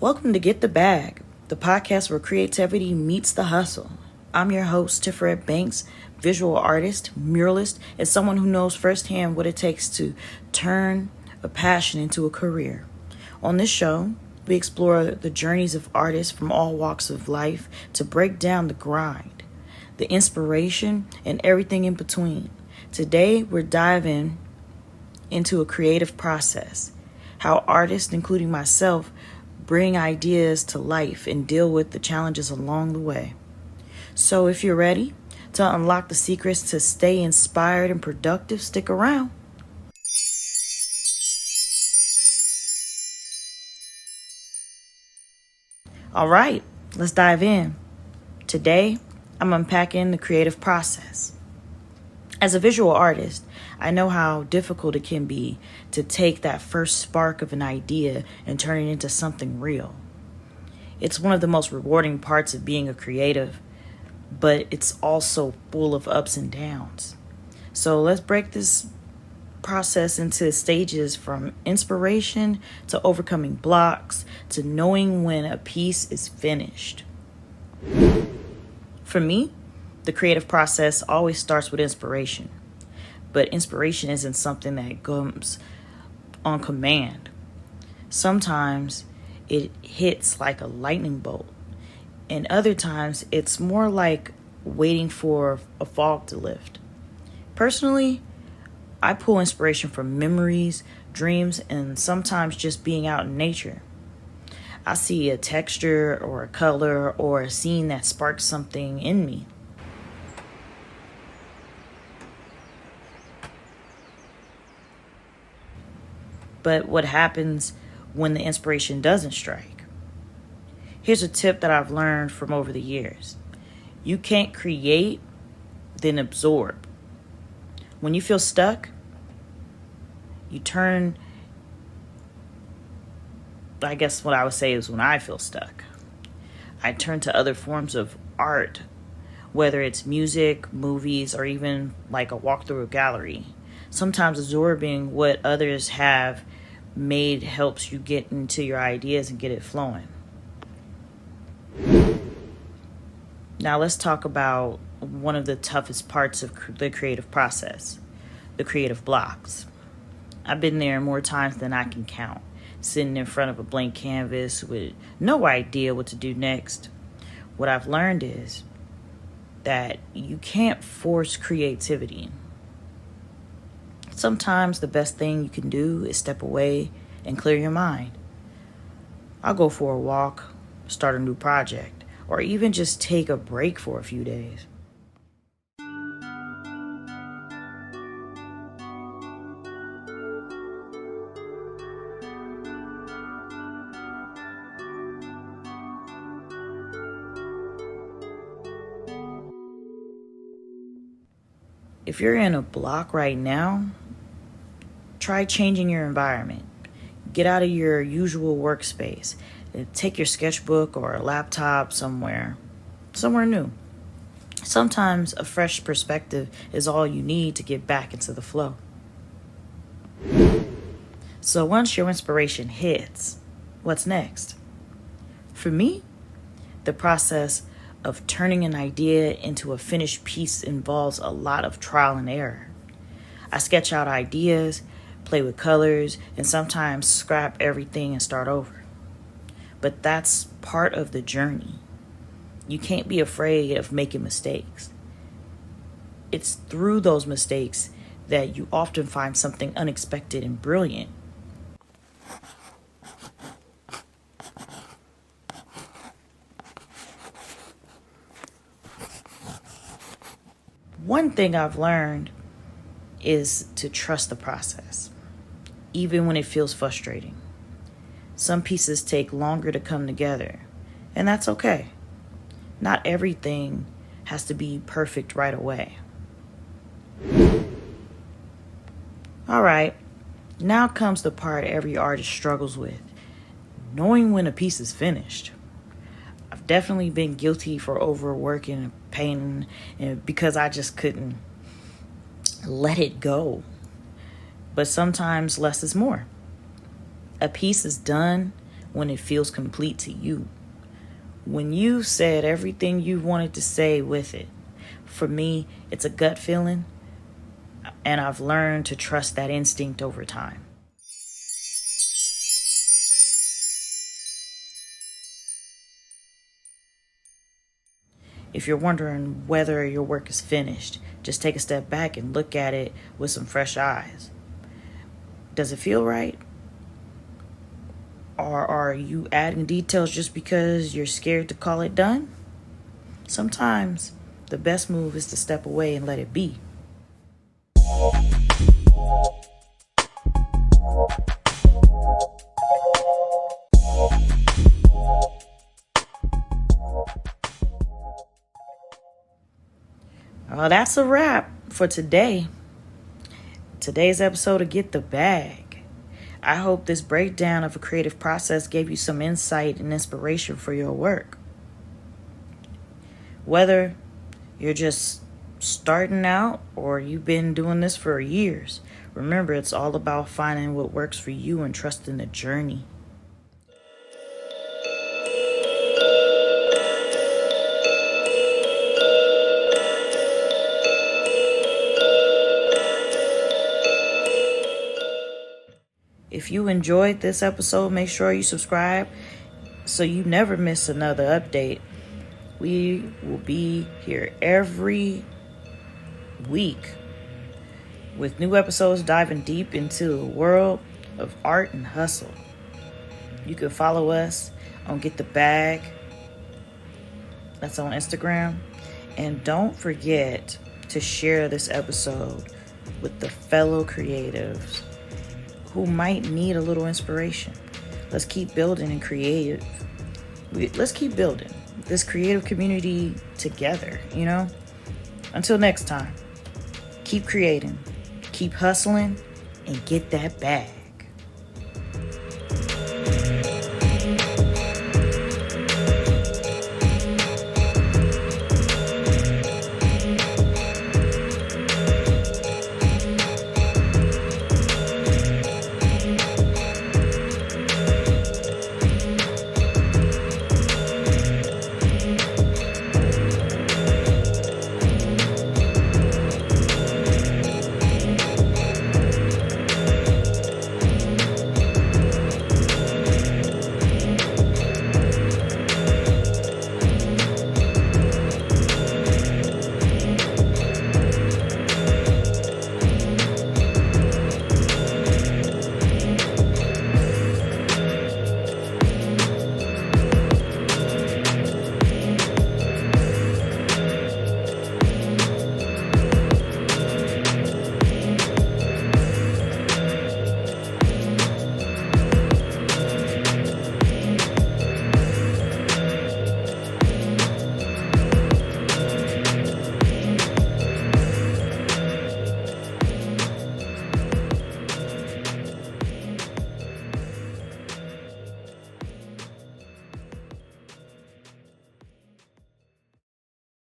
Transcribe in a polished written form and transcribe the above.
Welcome to Get the Bag, the podcast where creativity meets the hustle. I'm your host, Tiferet Banks, visual artist, muralist, and someone who knows firsthand what it takes to turn a passion into a career. On this show, we explore the journeys of artists from all walks of life to break down the grind, the inspiration, and everything in between. Today, we're diving into a creative process, how artists, including myself, bring ideas to life and deal with the challenges along the way. So if you're ready to unlock the secrets to stay inspired and productive, stick around. All right, let's dive in. Today, I'm unpacking the creative process. As a visual artist, I know how difficult it can be to take that first spark of an idea and turn it into something real. It's one of the most rewarding parts of being a creative, but it's also full of ups and downs. So let's break this process into stages from inspiration to overcoming blocks to knowing when a piece is finished. For me, the creative process always starts with inspiration, but inspiration isn't something that comes on command. Sometimes it hits like a lightning bolt, and other times it's more like waiting for a fog to lift. Personally, I pull inspiration from memories, dreams, and sometimes just being out in nature. I see a texture or a color or a scene that sparks something in me. But what happens when the inspiration doesn't strike? Here's a tip that I've learned from over the years. You can't create, then absorb. When you feel stuck, you turn, I guess what I would say is when I feel stuck, I turn to other forms of art, whether it's music, movies, or even like a walk through a gallery. Sometimes absorbing what others have made helps you get into your ideas and get it flowing. Now let's talk about one of the toughest parts of the creative process, the creative blocks. I've been there more times than I can count, sitting in front of a blank canvas with no idea what to do next. What I've learned is that you can't force creativity. Sometimes the best thing you can do is step away and clear your mind. I'll go for a walk, start a new project, or even just take a break for a few days. If you're in a block right now, try changing your environment. Get out of your usual workspace. Take your sketchbook or a laptop somewhere new. Sometimes a fresh perspective is all you need to get back into the flow. So once your inspiration hits, what's next? For me, the process of turning an idea into a finished piece involves a lot of trial and error. I sketch out ideas, play with colors, and sometimes scrap everything and start over. But that's part of the journey. You can't be afraid of making mistakes. It's through those mistakes that you often find something unexpected and brilliant. One thing I've learned is to trust the process, even when it feels frustrating. Some pieces take longer to come together, and that's okay. Not everything has to be perfect right away. All right, now comes the part every artist struggles with, knowing when a piece is finished. I've definitely been guilty for overworking and painting because I just couldn't let it go. But sometimes less is more. A piece is done when it feels complete to you. When you said everything you wanted to say with it. For me, it's a gut feeling, and I've learned to trust that instinct over time. If you're wondering whether your work is finished, just take a step back and look at it with some fresh eyes. Does it feel right? Or are you adding details just because you're scared to call it done? Sometimes the best move is to step away and let it be. That's a wrap for today. Today's episode of Get the Bag. I hope this breakdown of a creative process gave you some insight and inspiration for your work. Whether you're just starting out or you've been doing this for years, remember it's all about finding what works for you and trusting the journey. If you enjoyed this episode, make sure you subscribe so you never miss another update. We will be here every week with new episodes diving deep into the world of art and hustle. You can follow us on Get the Bag. That's on Instagram. And don't forget to share this episode with the fellow creatives who might need a little inspiration. Let's keep building and creative. Let's keep building this creative community together, Until next time, keep creating, keep hustling, and get that bag.